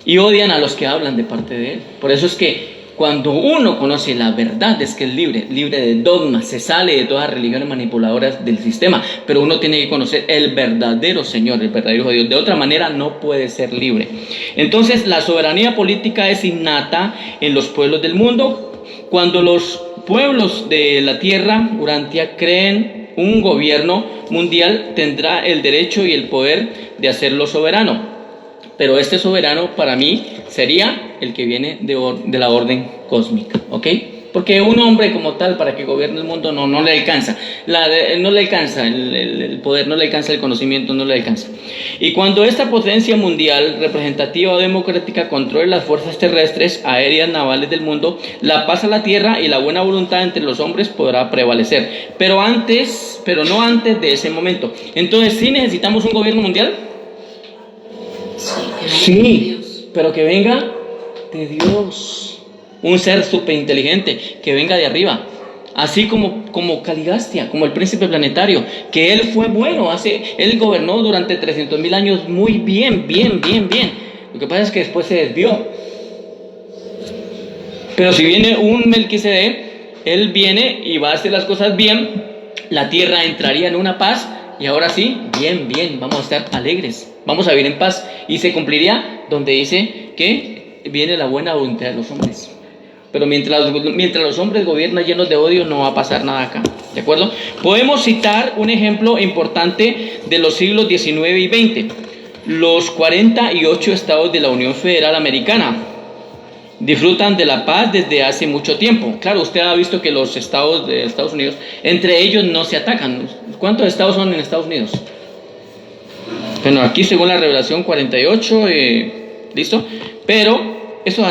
Speaker 1: Y odian a los que hablan de parte de Él. Por eso es que cuando uno conoce la verdad es que es libre de dogmas, se sale de todas las religiones manipuladoras del sistema, pero uno tiene que conocer el verdadero Señor, el verdadero Dios. De otra manera no puede ser libre. Entonces la soberanía política es innata en los pueblos del mundo. Cuando los pueblos de la tierra, Urantia, creen un gobierno mundial, tendrá el derecho y el poder de hacerlo soberano. Pero este soberano para mí sería el que viene de la orden cósmica, ¿ok? Porque un hombre como tal para que gobierne el mundo no le alcanza. No le alcanza el poder, no le alcanza el conocimiento, no le alcanza. Y cuando esta potencia mundial, representativa o democrática, controle las fuerzas terrestres, aéreas, navales del mundo, la paz a la tierra y la buena voluntad entre los hombres podrá prevalecer. Pero no antes de ese momento. Entonces, ¿sí necesitamos un gobierno mundial? Sí, pero que venga de Dios, un ser superinteligente, que venga de arriba, así como Caligastia, como el príncipe planetario, que él fue bueno, él gobernó durante 300.000 años muy bien. Lo que pasa es que después se desvió. Pero si viene un Melquisedec, él viene y va a hacer las cosas bien, la tierra entraría en una paz. Y ahora sí, bien, vamos a estar alegres, vamos a vivir en paz. Y se cumpliría donde dice que viene la buena voluntad de los hombres. Pero mientras los hombres gobiernan llenos de odio, no va a pasar nada acá. ¿De acuerdo? Podemos citar un ejemplo importante de los siglos XIX y XX. Los 48 estados de la Unión Federal Americana disfrutan de la paz desde hace mucho tiempo. Claro, usted ha visto que los estados de Estados Unidos, entre ellos no se atacan. ¿Cuántos estados son en Estados Unidos? Bueno, aquí según la Revelación 48, ¿listo? Pero estos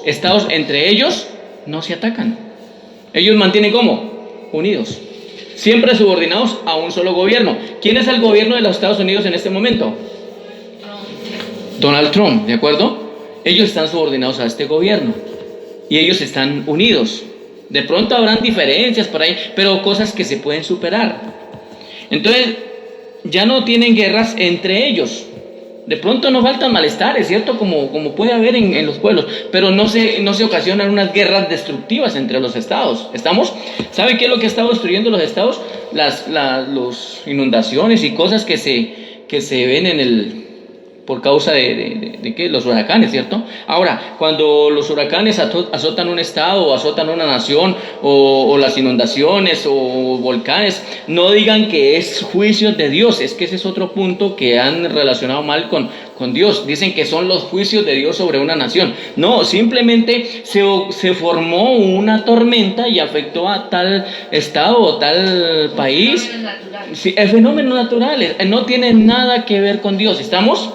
Speaker 1: estados entre ellos no se atacan. Ellos mantienen ¿cómo? Unidos. Siempre subordinados a un solo gobierno. ¿Quién es el gobierno de los Estados Unidos en este momento? Donald Trump, ¿de acuerdo? Ellos están subordinados a este gobierno y ellos están unidos. De pronto habrán diferencias por ahí, pero cosas que se pueden superar. Entonces, ya no tienen guerras entre ellos. De pronto no faltan malestares, ¿cierto? Como puede haber en los pueblos, pero no se ocasionan unas guerras destructivas entre los estados. ¿Estamos? ¿Sabe qué es lo que ha estado destruyendo los estados? Las inundaciones y cosas que se ven por causa de ¿qué? Los huracanes, ¿cierto? Ahora, cuando los huracanes azotan un estado o azotan una nación o las inundaciones o volcanes, no digan que es juicio de Dios. Es que ese es otro punto que han relacionado mal con Dios. Dicen que son los juicios de Dios sobre una nación. No, simplemente se formó una tormenta y afectó a tal estado o tal país. Sí, es fenómeno natural, no tiene nada que ver con Dios. ¿Estamos?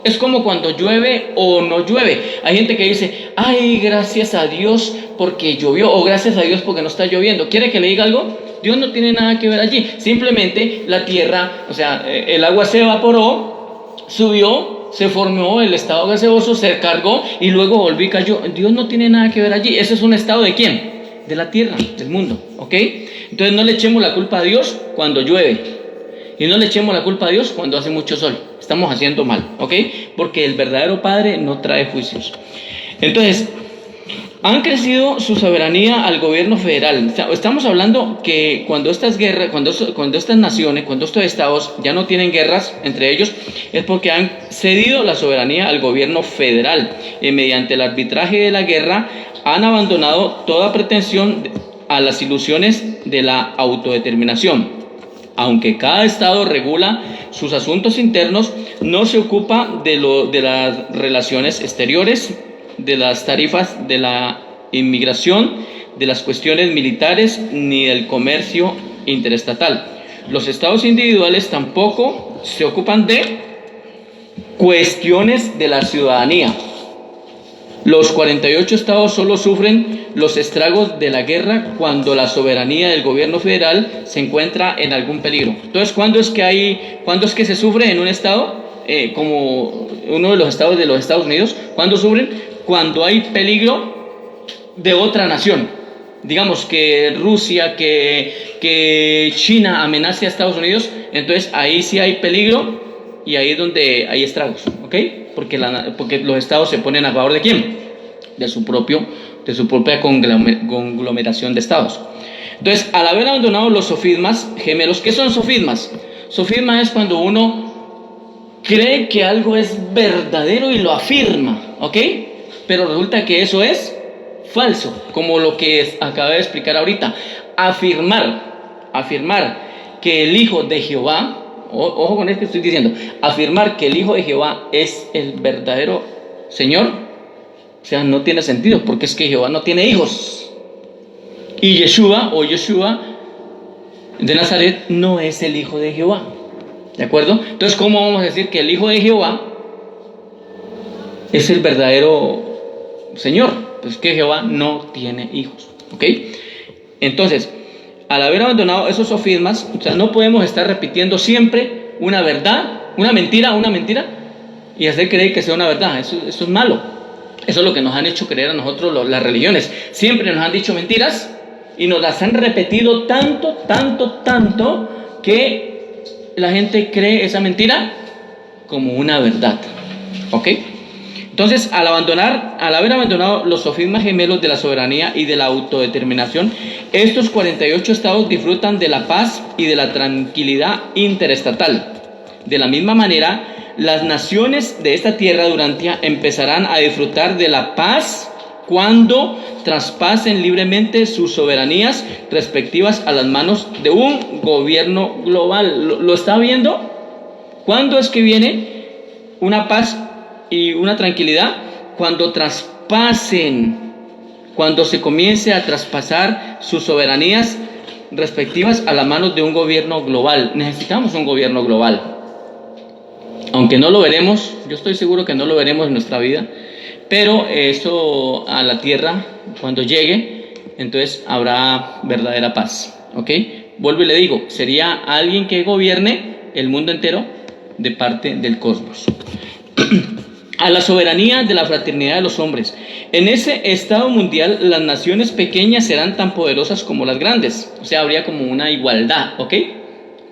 Speaker 1: Es como cuando llueve o no llueve. Hay gente que dice, ay, gracias a Dios porque llovió, o gracias a Dios porque no está lloviendo. ¿Quiere que le diga algo? Dios no tiene nada que ver allí. Simplemente la tierra, o sea, el agua se evaporó, subió, se formó el estado gaseoso, se cargó y luego volvió y cayó. Dios no tiene nada que ver allí. Ese es un estado ¿de quién? De la tierra, del mundo, ¿ok? Entonces no le echemos la culpa a Dios cuando llueve. Y no le echemos la culpa a Dios cuando hace mucho sol. Estamos haciendo mal, ¿ok? Porque el verdadero Padre no trae juicios. Entonces, han crecido su soberanía al gobierno federal. Estamos hablando que cuando estas guerras, cuando estas naciones, cuando estos estados ya no tienen guerras entre ellos, es porque han cedido la soberanía al gobierno federal. Y mediante el arbitraje de la guerra han abandonado toda pretensión a las ilusiones de la autodeterminación. Aunque cada estado regula sus asuntos internos, no se ocupa de las relaciones exteriores, de las tarifas de la inmigración, de las cuestiones militares, ni del comercio interestatal. Los estados individuales tampoco se ocupan de cuestiones de la ciudadanía. Los 48 estados solo sufren los estragos de la guerra cuando la soberanía del gobierno federal se encuentra en algún peligro. Entonces, ¿cuándo es que se sufre en un estado, como uno de los estados de los Estados Unidos? ¿Cuándo sufren? Cuando hay peligro de otra nación. Digamos que Rusia, que China amenace a Estados Unidos, entonces ahí sí hay peligro y ahí es donde hay estragos, ¿ok? Porque los estados se ponen a favor ¿de quién? De su propia conglomeración de estados. Entonces, al haber abandonado los sofismas gemelos, ¿qué son sofismas? Sofisma es cuando uno cree que algo es verdadero y lo afirma, ¿ok? Pero resulta que eso es falso, como lo que acabé de explicar ahorita. Afirmar que el Hijo de Jehová, ojo con esto que estoy diciendo, afirmar que el Hijo de Jehová es el verdadero Señor, o sea, no tiene sentido, porque es que Jehová no tiene hijos. Y Yeshua de Nazaret no es el Hijo de Jehová, ¿de acuerdo? Entonces, ¿cómo vamos a decir que el Hijo de Jehová es el verdadero Señor? Pues que Jehová no tiene hijos, ¿ok? Entonces, al haber abandonado esos sofismas, o sea, no podemos estar repitiendo siempre una verdad, una mentira, y hacer creer que sea una verdad. Eso es malo. Eso es lo que nos han hecho creer a nosotros las religiones. Siempre nos han dicho mentiras y nos las han repetido tanto, que la gente cree esa mentira como una verdad, ¿ok? Entonces, al haber abandonado los sofismas gemelos de la soberanía y de la autodeterminación, estos 48 estados disfrutan de la paz y de la tranquilidad interestatal. De la misma manera, las naciones de esta tierra durantia empezarán a disfrutar de la paz cuando traspasen libremente sus soberanías respectivas a las manos de un gobierno global. ¿Lo está viendo? ¿Cuándo es que viene una paz y una tranquilidad? Cuando traspasen, cuando se comience a traspasar sus soberanías respectivas a las manos de un gobierno global. Necesitamos un gobierno global. Aunque no lo veremos, yo estoy seguro que no lo veremos en nuestra vida, pero eso a la tierra, cuando llegue, entonces habrá verdadera paz. ¿Ok? Vuelvo y le digo, sería alguien que gobierne el mundo entero de parte del cosmos. A la soberanía de la fraternidad de los hombres. En ese estado mundial, las naciones pequeñas serán tan poderosas como las grandes. O sea, habría como una igualdad, ¿ok?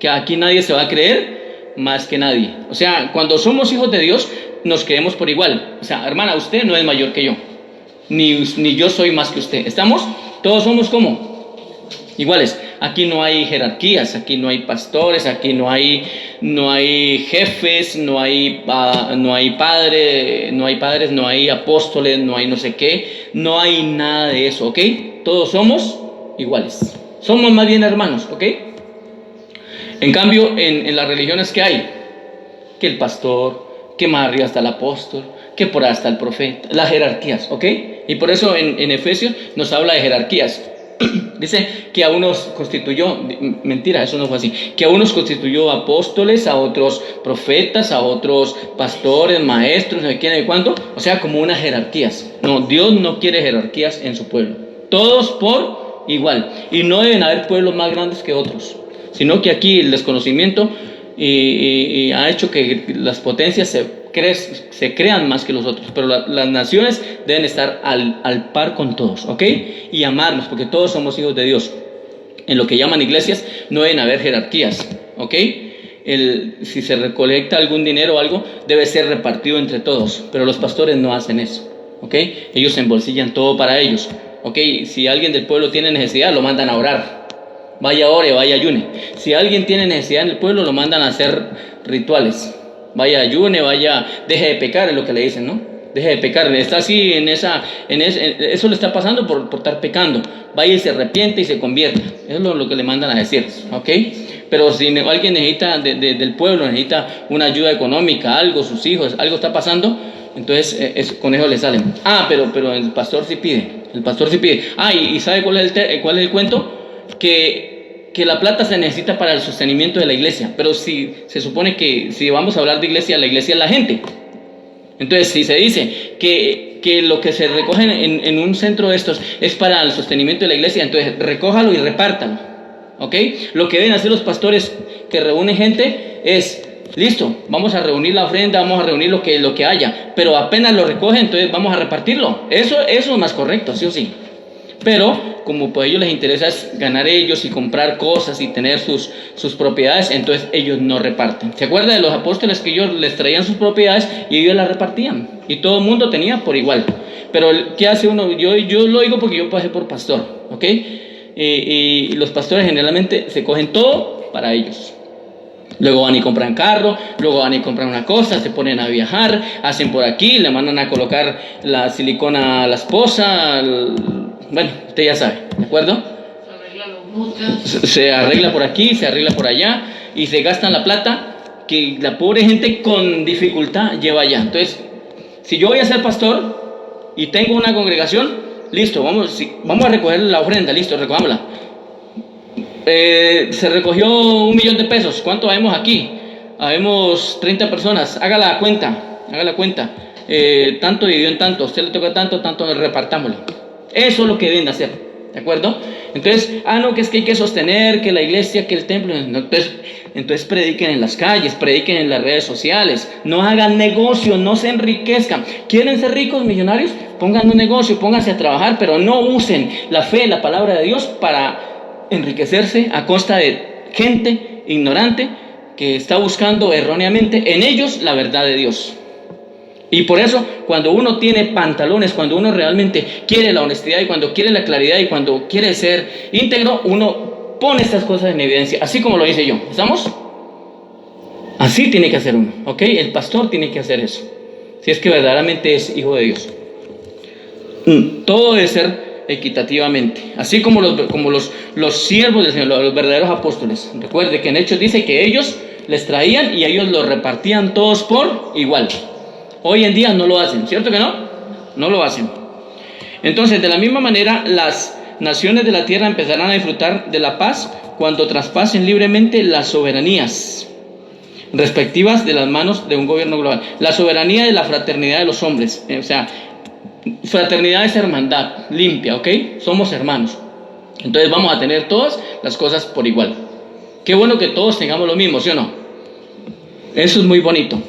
Speaker 1: Que aquí nadie se va a creer más que nadie. O sea, cuando somos hijos de Dios, nos creemos por igual. O sea, hermana, usted no es mayor que yo, ni yo soy más que usted. ¿Estamos? Todos somos como iguales. Aquí no hay jerarquías, aquí no hay pastores, aquí no hay jefes, no hay padres, no hay apóstoles, no hay no sé qué, no hay nada de eso, ¿ok? Todos somos iguales. Somos más bien hermanos, ¿ok? En cambio, en las religiones que hay, que el pastor, que más arriba está el apóstol, que por ahí está el profeta, las jerarquías, ¿ok? Y por eso en Efesios nos habla de jerarquías. Dice que a unos constituyó, mentira, eso no fue así, que a unos constituyó apóstoles, a otros profetas, a otros pastores, maestros, no sé quién, de cuánto, o sea, como unas jerarquías. No, Dios no quiere jerarquías en su pueblo, todos por igual, y no deben haber pueblos más grandes que otros, sino que aquí el desconocimiento y ha hecho que las potencias se crean más que los otros, pero las naciones deben estar al par con todos, ¿ok? Y amarnos, porque todos somos hijos de Dios. En lo que llaman iglesias no deben haber jerarquías, ¿ok? Si se recolecta algún dinero o algo, debe ser repartido entre todos, pero los pastores no hacen eso, ¿ok? Ellos se embolsillan todo para ellos, ¿ok? Si alguien del pueblo tiene necesidad, lo mandan a orar. Vaya ore, vaya ayune. Si alguien tiene necesidad en el pueblo, lo mandan a hacer rituales. Vaya ayune, deje de pecar, es lo que le dicen, ¿no? Deje de pecar. Está así eso le está pasando por estar pecando. Vaya y se arrepiente y se convierta. Eso es lo que le mandan a decir, ¿ok? Pero si alguien necesita del pueblo, necesita una ayuda económica, algo, sus hijos, algo está pasando, entonces con eso le salen. Pero el pastor sí pide. El pastor sí pide. ¿Y sabe cuál es el cuento? Que la plata se necesita para el sostenimiento de la iglesia, pero si se supone que si vamos a hablar de iglesia, la iglesia es la gente. Entonces, si se dice que lo que se recoge en un centro de estos es para el sostenimiento de la iglesia, entonces recójalo y repártalo, ¿ok? Lo que deben hacer los pastores que reúnen gente es, listo, vamos a reunir la ofrenda, vamos a reunir lo que haya, pero apenas lo recogen, entonces vamos a repartirlo. Eso es más correcto, sí o sí. Pero como pues a ellos les interesa es ganar ellos y comprar cosas y tener sus propiedades, entonces ellos no reparten. ¿Se acuerda de los apóstoles que ellos les traían sus propiedades y ellos las repartían? Y todo el mundo tenía por igual. Pero ¿qué hace uno? Yo lo digo porque yo pasé por pastor, ¿ok? Y los pastores generalmente se cogen todo para ellos. Luego van y compran carro, luego van y compran una cosa, se ponen a viajar, hacen por aquí, le mandan a colocar la silicona a la esposa. Bueno, usted ya sabe, ¿de acuerdo? Se arregla por aquí, se arregla por allá y se gastan la plata que la pobre gente con dificultad lleva allá. Entonces, si yo voy a ser pastor y tengo una congregación, listo, vamos a recoger la ofrenda, listo, recojámosla. Se recogió 1 millón de pesos. ¿Cuánto habemos aquí? Habemos 30 personas. Haga la cuenta. Tanto dividido en tanto. A usted le toca tanto repartámoslo. Eso es lo que deben hacer. ¿De acuerdo? Entonces, que es que hay que sostener, que la iglesia, que el templo. Entonces prediquen en las calles, prediquen en las redes sociales. No hagan negocio, no se enriquezcan. ¿Quieren ser ricos, millonarios? Pongan un negocio, pónganse a trabajar, pero no usen la fe, la palabra de Dios para enriquecerse a costa de gente ignorante que está buscando erróneamente en ellos la verdad de Dios. Y por eso cuando uno tiene pantalones, cuando uno realmente quiere la honestidad y cuando quiere la claridad y cuando quiere ser íntegro, uno pone estas cosas en evidencia, así como lo hice yo. ¿Estamos? Así tiene que hacer uno, ¿ok? El pastor tiene que hacer eso, si es que verdaderamente es hijo de Dios. Todo debe ser equitativamente, así como los siervos del Señor, los verdaderos apóstoles. Recuerde que en Hechos dice que ellos les traían y ellos los repartían todos por igual. Hoy en día no lo hacen, ¿cierto que no? No lo hacen. Entonces, de la misma manera, las naciones de la tierra empezarán a disfrutar de la paz cuando traspasen libremente las soberanías respectivas de las manos de un gobierno global. La soberanía de la fraternidad de los hombres, o sea, fraternidad es hermandad limpia, ¿ok? Somos hermanos. Entonces vamos a tener todas las cosas por igual. Qué bueno que todos tengamos lo mismo, ¿sí o no? Eso es muy bonito.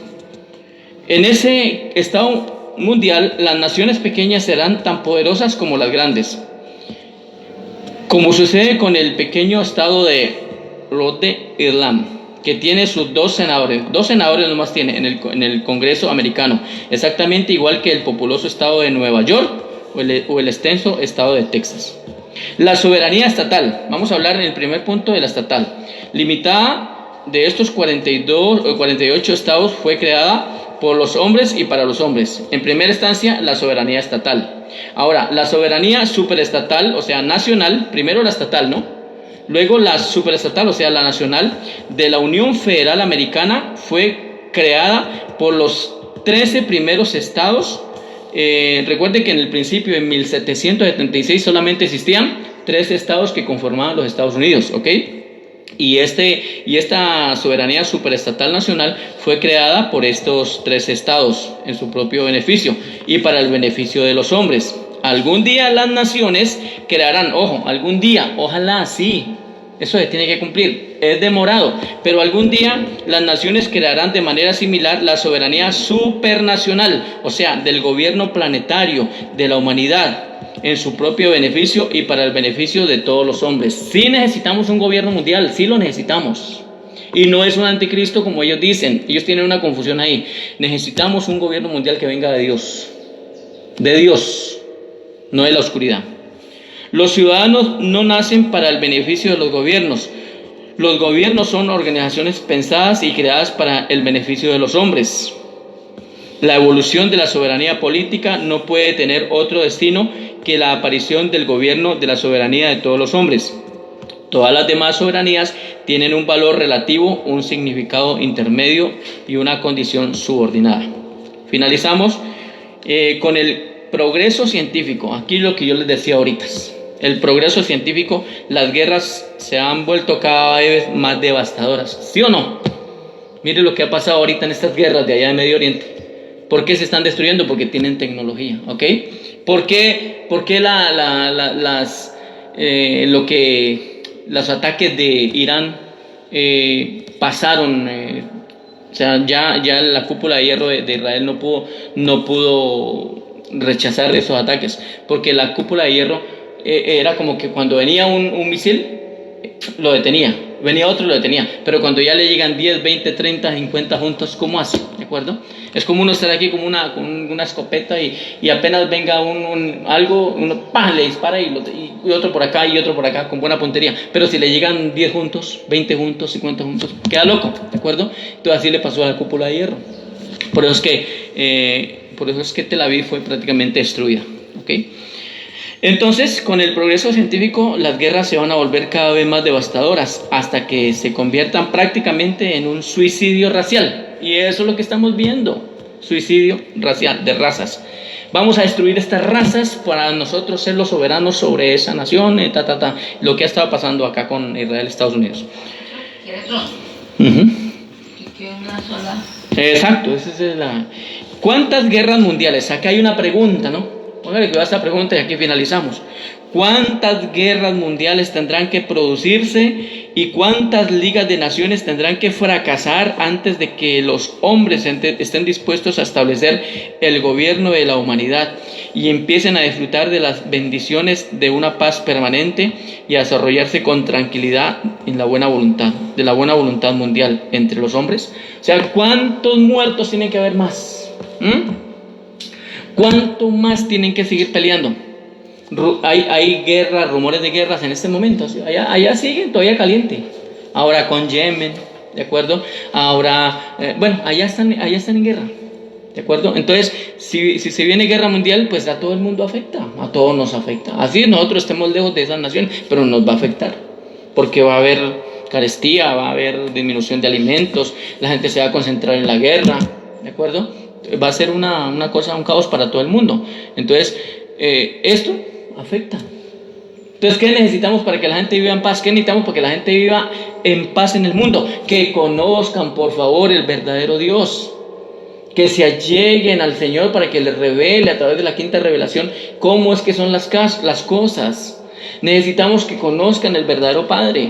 Speaker 1: En ese estado mundial, las naciones pequeñas serán tan poderosas como las grandes. Como sucede con el pequeño estado de Rhode Island, que tiene sus dos senadores nomás tiene en el Congreso americano, exactamente igual que el populoso estado de Nueva York o el extenso estado de Texas. La soberanía estatal, vamos a hablar en el primer punto de la estatal, limitada de estos 42 o 48 estados, fue creada por los hombres y para los hombres. En primera instancia, la soberanía estatal. Ahora, la soberanía superestatal, o sea, nacional, primero la estatal, ¿no? Luego la superestatal, o sea, la nacional, de la Unión Federal Americana, fue creada por los 13 primeros estados. Recuerden que en el principio, en 1776, solamente existían 13 estados que conformaban los Estados Unidos, ¿ok? Y esta soberanía superestatal nacional fue creada por estos 13 estados en su propio beneficio y para el beneficio de los hombres. Algún día las naciones crearán, ojo, algún día, ojalá sí, eso se tiene que cumplir, es demorado, pero algún día las naciones crearán de manera similar la soberanía supernacional, o sea, del gobierno planetario de la humanidad, en su propio beneficio y para el beneficio de todos los hombres. Sí necesitamos un gobierno mundial, sí lo necesitamos. Y no es un anticristo como ellos dicen, ellos tienen una confusión ahí. Necesitamos un gobierno mundial que venga de Dios, no de la oscuridad. Los ciudadanos no nacen para el beneficio de los gobiernos. Los gobiernos son organizaciones pensadas y creadas para el beneficio de los hombres. La evolución de la soberanía política no puede tener otro destino que la aparición del gobierno de la soberanía de todos los hombres. Todas las demás soberanías tienen un valor relativo, un significado intermedio y una condición subordinada. Finalizamos con el progreso científico. Aquí lo que yo les decía ahorita. El progreso científico, las guerras se han vuelto cada vez más devastadoras. ¿Sí o no? Mire lo que ha pasado ahorita en estas guerras de allá de Medio Oriente. ¿Por qué se están destruyendo? Porque tienen tecnología, ¿ok? ¿Por qué los ataques de Irán pasaron? O sea, ya la cúpula de hierro de Israel no pudo rechazar esos ataques, porque la cúpula de hierro era como que cuando venía un misil, lo detenía, venía otro y lo detenía, pero cuando ya le llegan 10, 20, 30, 50 juntos, ¿cómo hace? ¿De acuerdo? Es como uno estar aquí con una escopeta y apenas venga algo, uno ¡pam!, le dispara y otro por acá y otro por acá con buena puntería, pero si le llegan 10 juntos, 20 juntos, 50 juntos, queda loco, ¿de acuerdo? Entonces así le pasó a la cúpula de hierro. Por eso es que Tel Aviv fue prácticamente destruida, ¿ok? Entonces, con el progreso científico, las guerras se van a volver cada vez más devastadoras hasta que se conviertan prácticamente en un suicidio racial. Y eso es lo que estamos viendo, suicidio racial, de razas. Vamos a destruir estas razas para nosotros ser los soberanos sobre esa nación, lo que ha estado pasando acá con Israel y Estados Unidos.
Speaker 2: Una sola.
Speaker 1: Exacto, esa es la... ¿Cuántas guerras mundiales? Acá hay una pregunta, ¿no? Póngale que va a esta pregunta y aquí finalizamos. ¿Cuántas guerras mundiales tendrán que producirse y cuántas ligas de naciones tendrán que fracasar antes de que los hombres estén dispuestos a establecer el gobierno de la humanidad y empiecen a disfrutar de las bendiciones de una paz permanente y a desarrollarse con tranquilidad en la buena voluntad, de la buena voluntad mundial entre los hombres? O sea, ¿cuántos muertos tienen que haber más? ¿Cuánto más tienen que seguir peleando? Hay guerras, rumores de guerras en este momento. Allá siguen todavía caliente. Ahora con Yemen, ¿de acuerdo? Ahora, allá están en guerra. ¿De acuerdo? Entonces, si se viene guerra mundial, pues a todo el mundo afecta, a todos nos afecta. Así nosotros estemos lejos de esa nación, pero nos va a afectar, porque va a haber carestía, va a haber disminución de alimentos, la gente se va a concentrar en la guerra, ¿de acuerdo? Va a ser una cosa, un caos para todo el mundo. Entonces, esto afecta. Entonces, ¿qué necesitamos para que la gente viva en paz? ¿Qué necesitamos para que la gente viva en paz en el mundo? Que conozcan, por favor, el verdadero Dios. Que se alleguen al Señor para que les revele a través de la quinta revelación cómo es que son las cosas. Necesitamos que conozcan el verdadero Padre,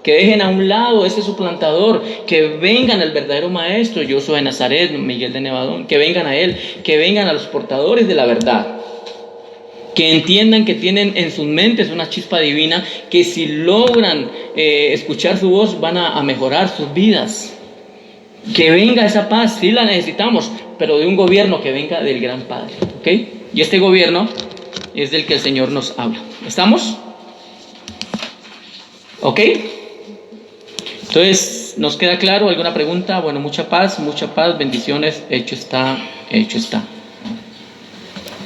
Speaker 1: que dejen a un lado ese suplantador, que vengan al verdadero Maestro, Yoshua de Nazaret, Miguel de Nevadón, que vengan a Él, que vengan a los portadores de la verdad, que entiendan que tienen en sus mentes una chispa divina, que si logran escuchar su voz van a mejorar sus vidas. Que venga esa paz, sí la necesitamos, pero de un gobierno que venga del gran Padre, ¿ok? Y este gobierno es del que el Señor nos habla. ¿Estamos? ¿Ok? Entonces, ¿nos queda claro? ¿Alguna pregunta? Bueno, mucha paz, bendiciones, hecho está, hecho está.